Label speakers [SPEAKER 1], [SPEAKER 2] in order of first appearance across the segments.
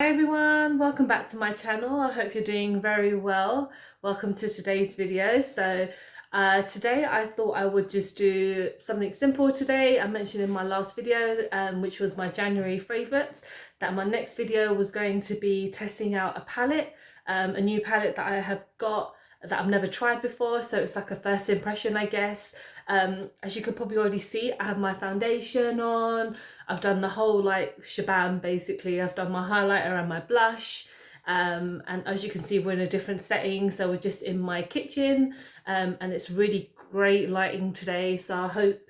[SPEAKER 1] Hi everyone, welcome back to my channel. I hope you're doing very well. Welcome to today's video. Today I thought I would just do something simple today. I mentioned in my last video, which was my January favorites, that my next video was going to be testing out a palette, a new palette that I have got that I've never tried before. So it's like a first impression, I guess. As you could probably already see, I have my foundation on. I've done the whole like shabam basically. I've done my highlighter and my blush. And as you can see, we're in a different setting. So we're just in my kitchen, and it's really great lighting today. So I hope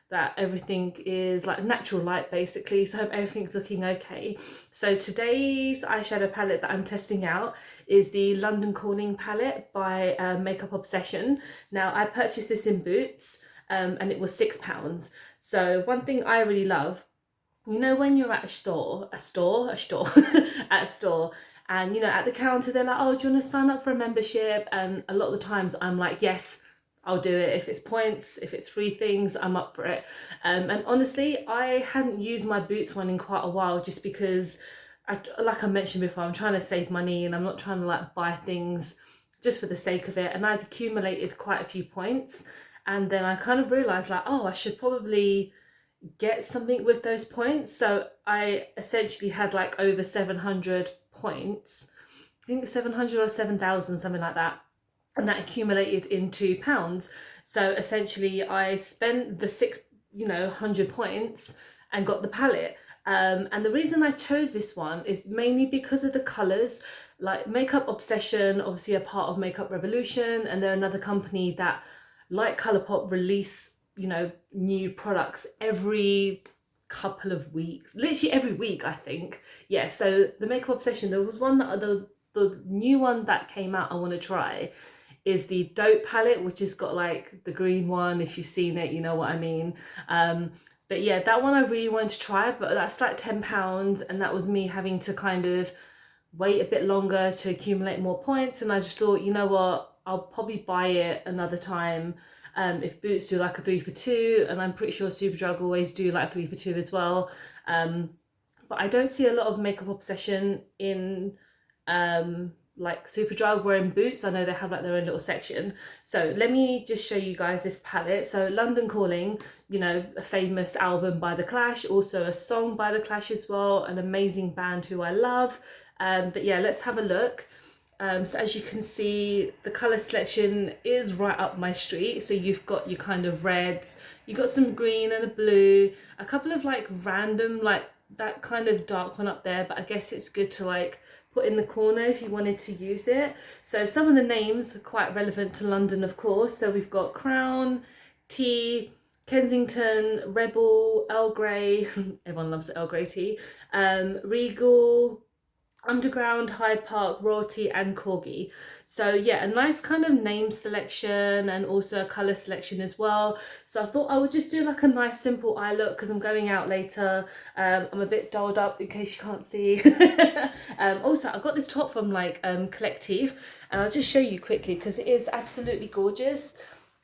[SPEAKER 1] that everything is like natural light basically. So I hope everything's looking okay. So today's eyeshadow palette that I'm testing out is the London Calling palette by Makeup Obsession. Now I purchased this in Boots, and it was £6. So one thing I really love, you know, when you're at a store, at a store, and you know, at the counter they're like, oh, do you want to sign up for a membership? And a lot of the times I'm like, yes, I'll do it. If it's points, if it's free things, I'm up for it. And honestly, I hadn't used my Boots one in quite a while, just because like I mentioned before, I'm trying to save money and I'm not trying to like buy things just for the sake of it. And I'd accumulated quite a few points, and then I kind of realized like, oh, I should probably get something with those points. So I essentially had like over 700 points. I think 700 or 7,000, something like that. And that accumulated in £2. So essentially I spent the 100 points and got the palette. And the reason I chose this one is mainly because of the colours. Like Makeup Obsession, obviously a part of Makeup Revolution, and they're another company that, like Colourpop, release, you know, new products every couple of weeks, literally every week, I think. Yeah, so the Makeup Obsession, there was one that the new one that came out I want to try is the Dope palette, which has got like the green one. If you've seen it, you know what I mean. But yeah, that one I really wanted to try, but that's like £10, and that was me having to kind of wait a bit longer to accumulate more points. And I just thought, you know what, I'll probably buy it another time. If Boots do like a 3 for 2, and I'm pretty sure Superdrug always do like 3 for 2 as well. But I don't see a lot of Makeup Obsession in like Superdrug. Where in Boots I know they have like their own little section. So let me just show you guys this palette. So London Calling, you know, a famous album by The Clash, also a song by The Clash as well, an amazing band who I love. But yeah, let's have a look. So as you can see, the colour selection is right up my street. So you've got your kind of reds, you've got some green and a blue, a couple of like random, like that kind of dark one up there, but I guess it's good to like put in the corner if you wanted to use it. So some of the names are quite relevant to London, of course. So we've got Crown, Tea, Kensington, Rebel, Earl Grey, everyone loves the Earl Grey tea, Regal, Underground, Hyde Park, Royalty and Corgi. So yeah, a nice kind of name selection and also a colour selection as well. So I thought I would just do like a nice simple eye look because I'm going out later. I'm a bit dolled up in case you can't see. Also, I got this top from like Collective, and I'll just show you quickly because it is absolutely gorgeous.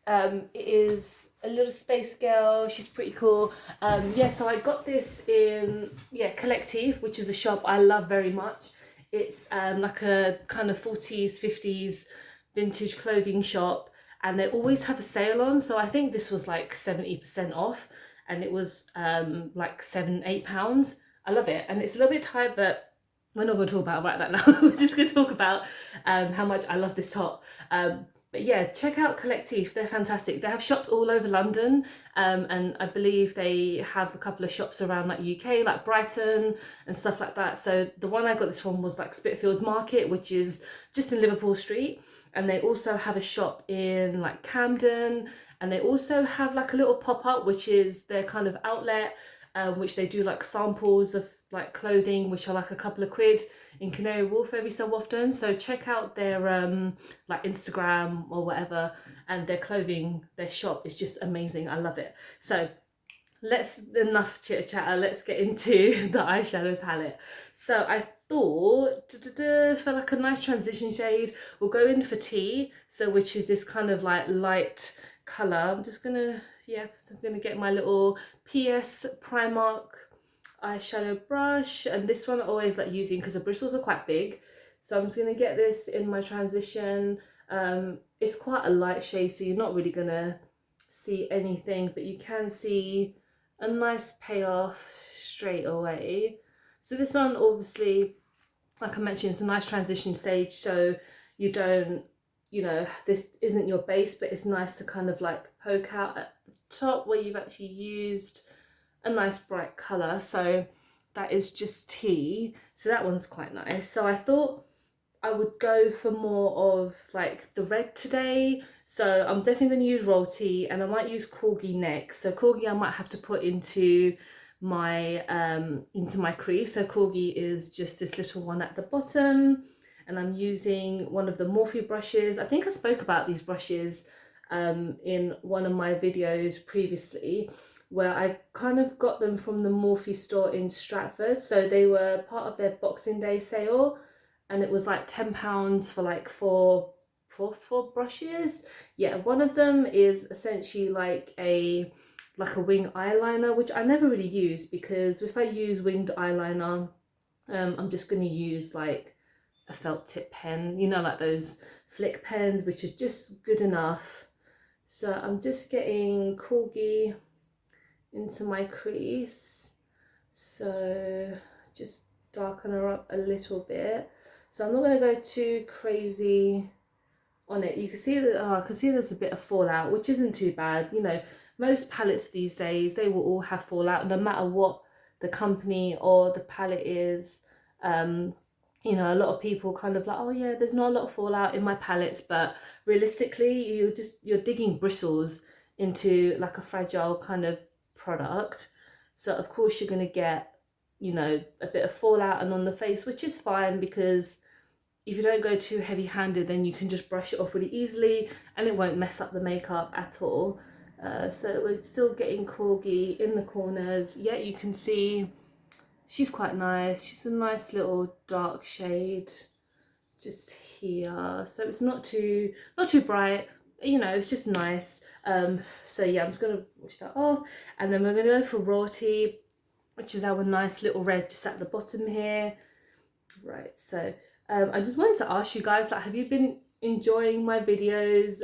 [SPEAKER 1] It is a little space girl, she's pretty cool. Yeah, so I got this in Collective, which is a shop I love very much. It's like a kind of 40s 50s vintage clothing shop, and they always have a sale on. So I think this was like 70% off, and it was like £7-8. I love it, and it's a little bit tight, but we're not going to talk about that now. We're just going to talk about how much I love this top. But yeah, check out Collective, they're fantastic. They have shops all over London, and I believe they have a couple of shops around like UK, like Brighton and stuff like that. So the one I got this from was like Spitalfields Market, which is just in Liverpool Street. And they also have a shop in like Camden, and they also have like a little pop-up, which is their kind of outlet, which they do like samples of like clothing, which are like a couple of quid in Canary Wharf every so often. So check out their like Instagram or whatever, and their clothing, their shop is just amazing. I love it. So enough chitter chatter, let's get into the eyeshadow palette. So I thought for like a nice transition shade, we'll go in for Tea, so which is this kind of like light colour. I'm just gonna, I'm gonna get my little PS Primark eyeshadow brush, and this one I always like using because the bristles are quite big. So I'm just going to get this in my transition. It's quite a light shade, so you're not really going to see anything, but you can see a nice payoff straight away. So this one, obviously, like I mentioned, it's a nice transition stage, so you don't, you know, this isn't your base, but it's nice to kind of like poke out at the top where you've actually used a nice bright colour. So that is just tea, so that one's quite nice. So I thought I would go for more of like the red today. So I'm definitely going to use Roll Tea, and I might use Corgi next. So Corgi I might have to put into my crease. So Corgi is just this little one at the bottom, and I'm using one of the Morphe brushes. I think I spoke about these brushes in one of my videos previously, where I kind of got them from the Morphe store in Stratford. So they were part of their Boxing Day sale, and it was like £10 for like four brushes. Yeah, one of them is essentially like a wing eyeliner, which I never really use, because if I use winged eyeliner, I'm just going to use like a felt tip pen, you know, like those flick pens, which is just good enough. So I'm just getting Corgi into my crease, so just darken her up a little bit. So I'm not going to go too crazy on it. You can see that, I can see there's a bit of fallout, which isn't too bad. You know, most palettes these days, they will all have fallout, no matter what the company or the palette is. You know, a lot of people kind of like, oh yeah, there's not a lot of fallout in my palettes, but realistically, you're digging bristles into like a fragile kind of product. So of course you're going to get, you know, a bit of fallout and on the face, which is fine, because if you don't go too heavy handed, then you can just brush it off really easily and it won't mess up the makeup at all. So we're still getting Corgi in the corners. Yeah, you can see she's quite nice. She's a nice little dark shade just here. So it's not too bright, you know, it's just nice. So yeah, I'm just gonna wash that off, and then we're gonna go for Raw Tea, which is our nice little red just at the bottom here. Right, so I just wanted to ask you guys, like, have you been enjoying my videos?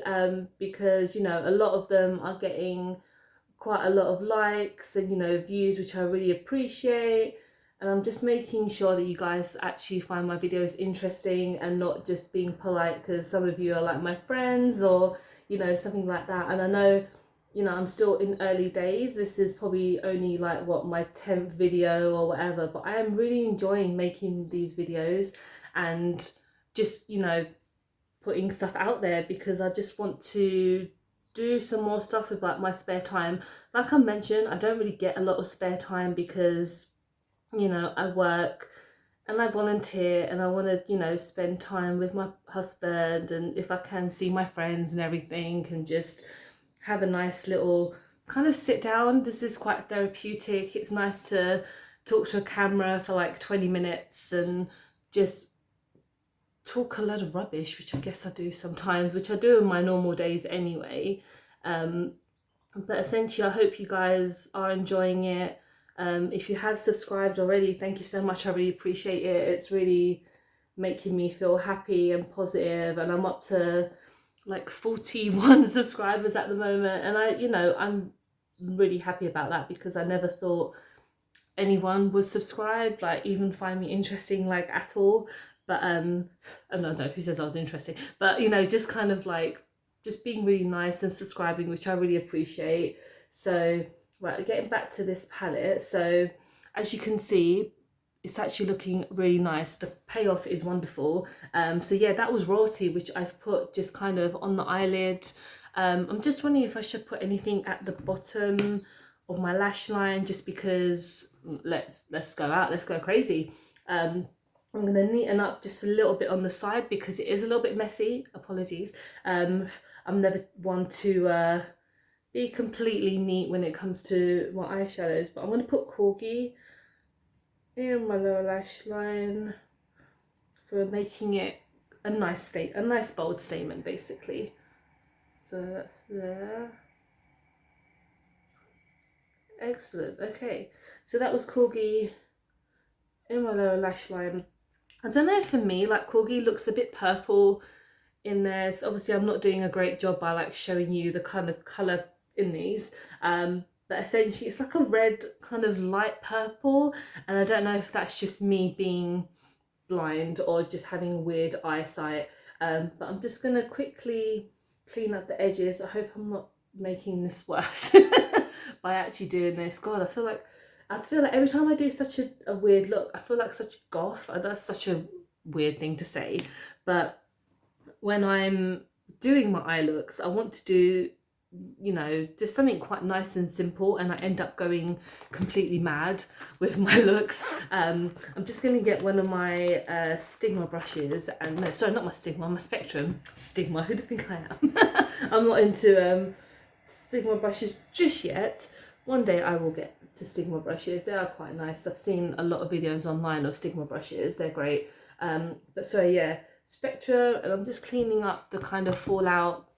[SPEAKER 1] Because, you know, a lot of them are getting quite a lot of likes and, you know, views, which I really appreciate. And I'm just making sure that you guys actually find my videos interesting and not just being polite because some of you are like my friends or, you know, something like that. And I know, you know, I'm still in early days. This is probably only like what, my 10th video or whatever, but I am really enjoying making these videos and just, you know, putting stuff out there, because I just want to do some more stuff with like my spare time. Like I mentioned, I don't really get a lot of spare time because, you know, I work and I volunteer and I want to, you know, spend time with my husband, and if I can see my friends and everything, and just have a nice little kind of sit down. This is quite therapeutic. It's nice to talk to a camera for like 20 minutes and just talk a lot of rubbish, which I guess I do sometimes, which I do in my normal days anyway. But essentially, I hope you guys are enjoying it. If you have subscribed already, thank you so much. I really appreciate it. It's really making me feel happy and positive, and I'm up to like 41 subscribers at the moment, and you know, I'm really happy about that, because I never thought anyone would subscribe, like even find me interesting, like at all. But I don't know who says I was interesting, but you know, just kind of like just being really nice and subscribing, which I really appreciate. So right, getting back to this palette, so as you can see, it's actually looking really nice. The payoff is wonderful. So yeah, that was Raw Tea, which I've put just kind of on the eyelid. I'm just wondering if I should put anything at the bottom of my lash line, just because let's go out, let's go crazy. I'm going to neaten up just a little bit on the side because it is a little bit messy. Apologies. I'm never one to be completely neat when it comes to my eyeshadows, but I'm going to put Corgi in my lower lash line for making it a nice bold statement, basically. So there. Excellent. Okay, so that was Corgi in my lower lash line. I don't know, for me, like Corgi looks a bit purple in there. So obviously I'm not doing a great job by like showing you the kind of colour in these. But essentially it's like a red kind of light purple, and I don't know if that's just me being blind or just having weird eyesight. But I'm just gonna quickly clean up the edges. I hope I'm not making this worse by actually doing this. God, I feel like every time I do such a weird look, I feel like such goth. That's such a weird thing to say, but when I'm doing my eye looks, I want to do, you know, just something quite nice and simple, and I end up going completely mad with my looks. I'm just going to get one of my Stigma brushes, and no, sorry, not my Stigma, my Spectrum. Stigma, who do you think I am? I'm not into Stigma brushes just yet. One day I will get to Stigma brushes. They are quite nice. I've seen a lot of videos online of Stigma brushes. They're great. But so yeah, Spectrum, and I'm just cleaning up the kind of fallout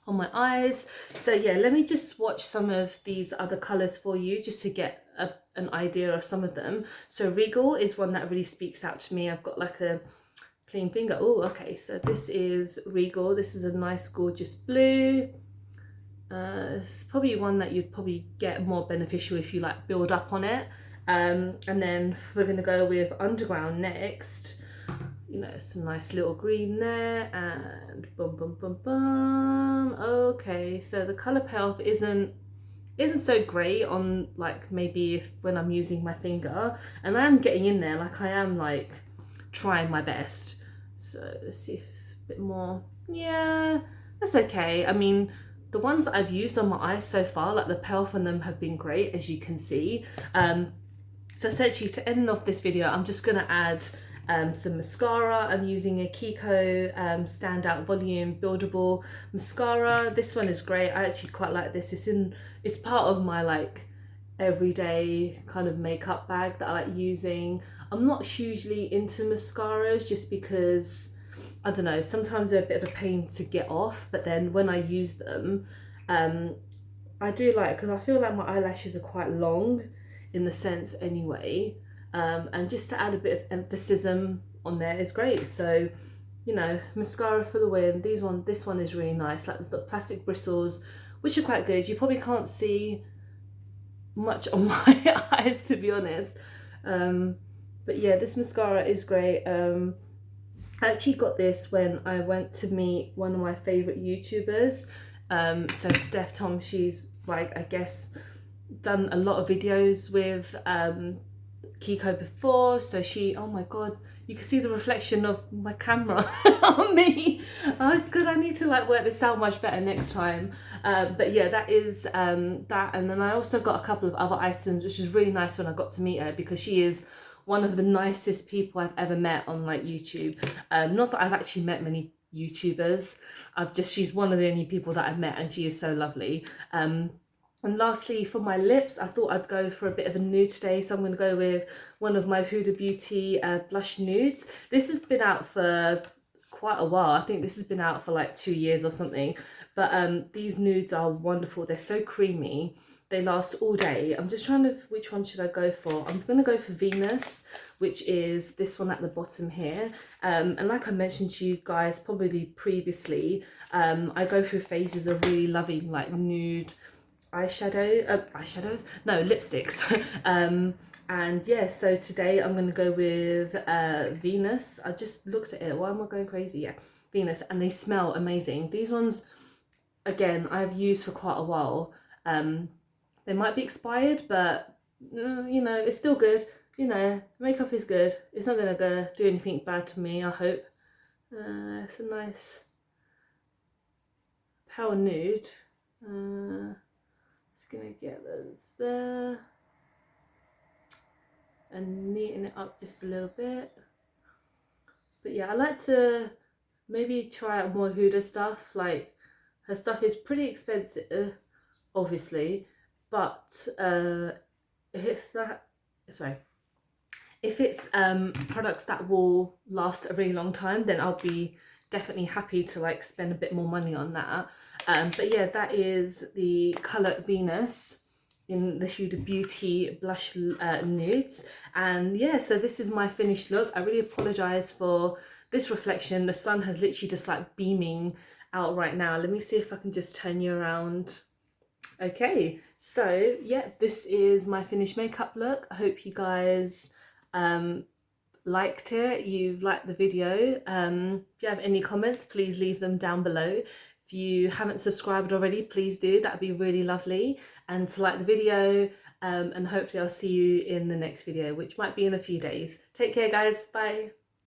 [SPEAKER 1] on my eyes. So yeah, let me just swatch some of these other colors for you just to get an idea of some of them. So Regal is one that really speaks out to me. I've got like a clean finger. Oh, okay, so this is Regal. This is a nice gorgeous blue. It's probably one that you'd probably get more beneficial if you like build up on it. And then we're going to go with Underground next. You know, some nice little green there, and boom, boom, boom, boom. Okay, so the color payoff isn't so great on like maybe if when I'm using my finger, and I am getting in there, like I am like trying my best. So let's see if it's a bit more. Yeah, that's okay. I mean, the ones that I've used on my eyes so far, like the payoff on them have been great, as you can see. So essentially, to end off this video, I'm just gonna add some mascara. I'm using a Kiko Standout Volume Buildable Mascara. This one is great. I actually quite like this. It's part of my like everyday kind of makeup bag that I like using. I'm not hugely into mascaras just because, I don't know, sometimes they're a bit of a pain to get off, but then when I use them, I do like, because I feel like my eyelashes are quite long in the sense anyway. And just to add a bit of emphasis on there is great. So, you know, mascara for the win. This one is really nice. Like, there's the plastic bristles, which are quite good. You probably can't see much on my eyes, to be honest. But yeah, this mascara is great. I actually got this when I went to meet one of my favorite YouTubers. So Steph Tom, she's like, I guess, done a lot of videos with Kiko before, so she, oh my god, you can see the reflection of my camera on me. Oh god, I need to like work this out much better next time. But yeah, that is that, and then I also got a couple of other items, which is really nice when I got to meet her, because she is one of the nicest people I've ever met on like YouTube. Not that I've actually met many YouTubers, she's one of the only people that I've met, and she is so lovely. And lastly, for my lips, I thought I'd go for a bit of a nude today. So I'm going to go with one of my Huda Beauty blush nudes. This has been out for quite a while. I think this has been out for like 2 years or something. But these nudes are wonderful. They're so creamy. They last all day. I'm just trying to, which one should I go for? I'm going to go for Venus, which is this one at the bottom here. And like I mentioned to you guys probably previously, I go through phases of really loving like nude lipsticks. And yeah, so today I'm going to go with Venus. I just looked at it. Why am I going crazy? Yeah, Venus. And they smell amazing. These ones, again, I've used for quite a while. They might be expired, but you know, it's still good. You know, makeup is good. It's not going to go do anything bad to me, I hope. It's a nice power nude. Just gonna get those there and neaten it up just a little bit. But yeah, I like to maybe try out more Huda stuff. Like, her stuff is pretty expensive, obviously, but if it's products that will last a really long time, then I'll be definitely happy to like spend a bit more money on that. But yeah, that is the colour Venus. in the Huda Beauty blush nudes. And yeah, so this is my finished look. I really apologize for this reflection. The sun has literally just like beaming out right now. Let me see if I can just turn you around. Okay, so yeah, this is my finished makeup look. I hope you guys liked it, you liked the video. If you have any comments, please leave them down below. If you haven't subscribed already, please do, that'd be really lovely. And to like the video, and hopefully I'll see you in the next video, which might be in a few days. Take care guys, bye.